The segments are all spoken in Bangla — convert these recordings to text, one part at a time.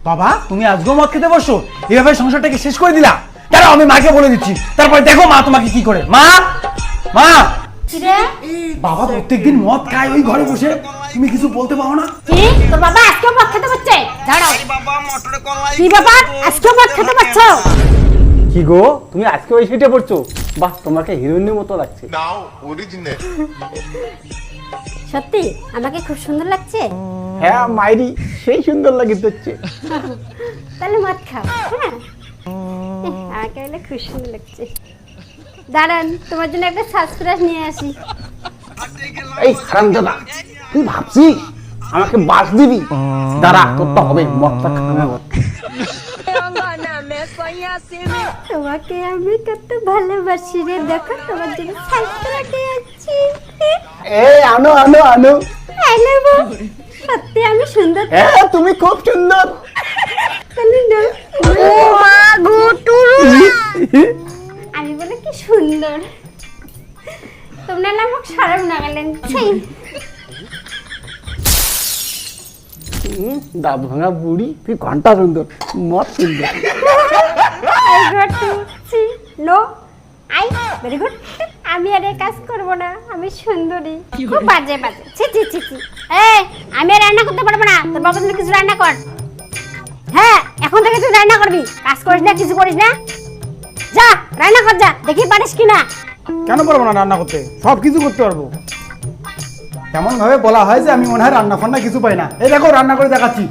বাবা তুমি আজকেও মদ খেতে বসছো, এভাবে সংসারটাকে শেষ করে দিলা। দাঁড়াও আমি মাকে বলে দিচ্ছি, তারপরে দেখো মা তোমাকে কি করে। মা মা বাবা প্রত্যেকদিন মদ খায় ওই ঘরে বসে, তুমি কিছু বলতে পারো না? কি তোর বাবা আজকেও মদ খেতে পারছে? দাঁড়াও কি বাবা আজকেও মদ খেতে পারছো? কি গো তুমি আজকে ওই সিটে পড়ছো? বাহ তোমাকে হিরোইনের মতো লাগছে। নাও অরিজিনাল। সত্যি আমাকে খুব সুন্দর লাগছে। হ্যাঁ মাইরি সেই সুন্দর লাগিতেছে। তাহলে মদ খাও। হ্যাঁ আমাকে বলে খুব সুন্দর লাগছে। দাঁড়ান তোমার জন্য একটা সাসপ্রাইজ নিয়ে আসি। এই হারামজাদা তুই ভাবছিস আমাকে বাস দিবি? দাঁড়া তোর তো হবে মদটা খাওয়া। তোমাকে আমি কত ভালোবাসি রে, দেখো তোমার জন্য সাসপ্রাইজ নিয়ে আসছি। এই আনো আনো আনো। I love you. সত্যি আমি সুন্দর? হ্যাঁ তুমি খুব সুন্দর। তাহলে না ও মা গুটুরু আমি বলে কি সুন্দর, তোমরা না আমাকে শরম না গেলেন। দাঁত ভাঙা বুড়ি, তুই ঘন্টা সুন্দর, মদ সুন্দর। I got to see no I very good. আমি আর এই কাজ করব না, আমি সুন্দরী। খুব বাজে বাজে ছি ছি ছি ছি। এই আমি আর রান্না করতে পারবো না, তোর বাবা তুমি কিছু রান্না কর। হ্যাঁ এখন থেকে তুই রান্না করবি, কাজ করিস না, কিছু করিস না। যা রান্না কর, যা দেখি পারিস কিনা। কেন পারবো না রান্না করতে? সব কিছু করতে পারবো। এমন ভাবে বলা হয় যে আমি মনে হয় রান্না ফান্না কিছু পাই না। এই দেখো রান্না করে দেখাচ্ছি।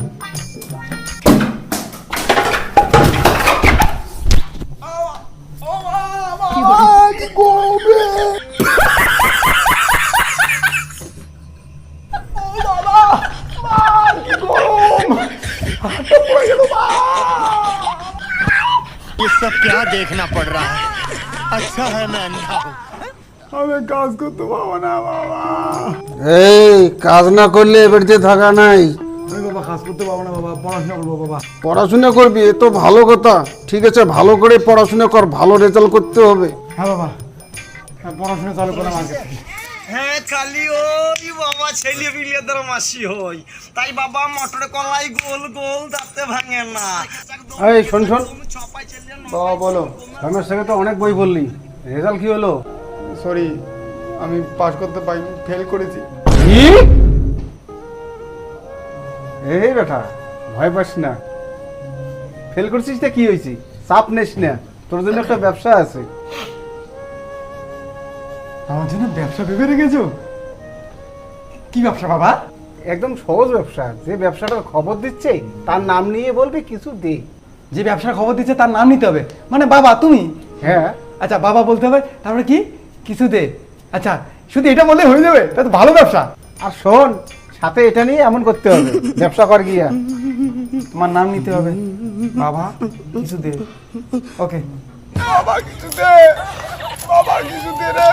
ये सब क्या देखना पड़ रहा है? अच्छा है मैं अंधा हूँ। আমি কাজ করতে পারবো না বাবা। এই কাজ না করলে এ বাড়িতে থাকা নাই। আমি বাবা কাজ করতে পারবো না বাবা, পড়াশোনা করবো বাবা। পড়াশোনা করবি এ তো ভালো কথা, ঠিক আছে ভালো করে পড়াশোনা কর, ভালো রেজাল্ট করতে হবে। হ্যাঁ বাবা, হ্যাঁ, পড়াশোনা চালু করলাম আগে। হ্যাঁ খালি ওই বাবা ছেলে বিলেদের মাসি হই, তাই বাবা মটর কলাই গোল গোল দাঁতে ভাঙে না। এই শোন শোন ছপাই ছেলে বাবা বলো, রমেশ থেকে তো অনেক বই বললি, রেজাল্ট কি হলো? সরি, আমি পাস করতে পারিনি, ফেল করেছি। কি? এই বেটা ভয় পাস না, ফেল করছিস তা কি হয়েছে, চাপ নিস না, তোর জন্য একটা ব্যবসা আছে। আমার জন্য ব্যবসা ভেবে রেখেছো? কি ব্যবসা বাবা? একদম সহজ ব্যবসা, যে ব্যবসাটার খবর দিচ্ছে তার নাম নিয়ে বলবি কিছু দে। যে ব্যবসার খবর দিচ্ছে তার নাম নিতে হবে, মানে বাবা তুমি? হ্যাঁ আচ্ছা বাবা বলতে হবে, তারপরে কি কিছু দে। আচ্ছা শুধু এটা বললে হয়ে যাবে? তা তো ভালো ব্যবসা। আর শোন সাথে এটা নিয়ে এমন করতে হবে, ব্যবসা কর গিয়া তোমার নাম নিতে হবে, বাবা কিছু দে। ওকে বাবা কিছু দে, বাবা কিছু দে রে,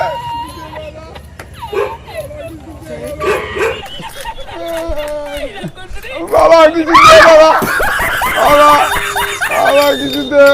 বাবা কিছু দে, বাবা বাবা বাবা কিছু দে।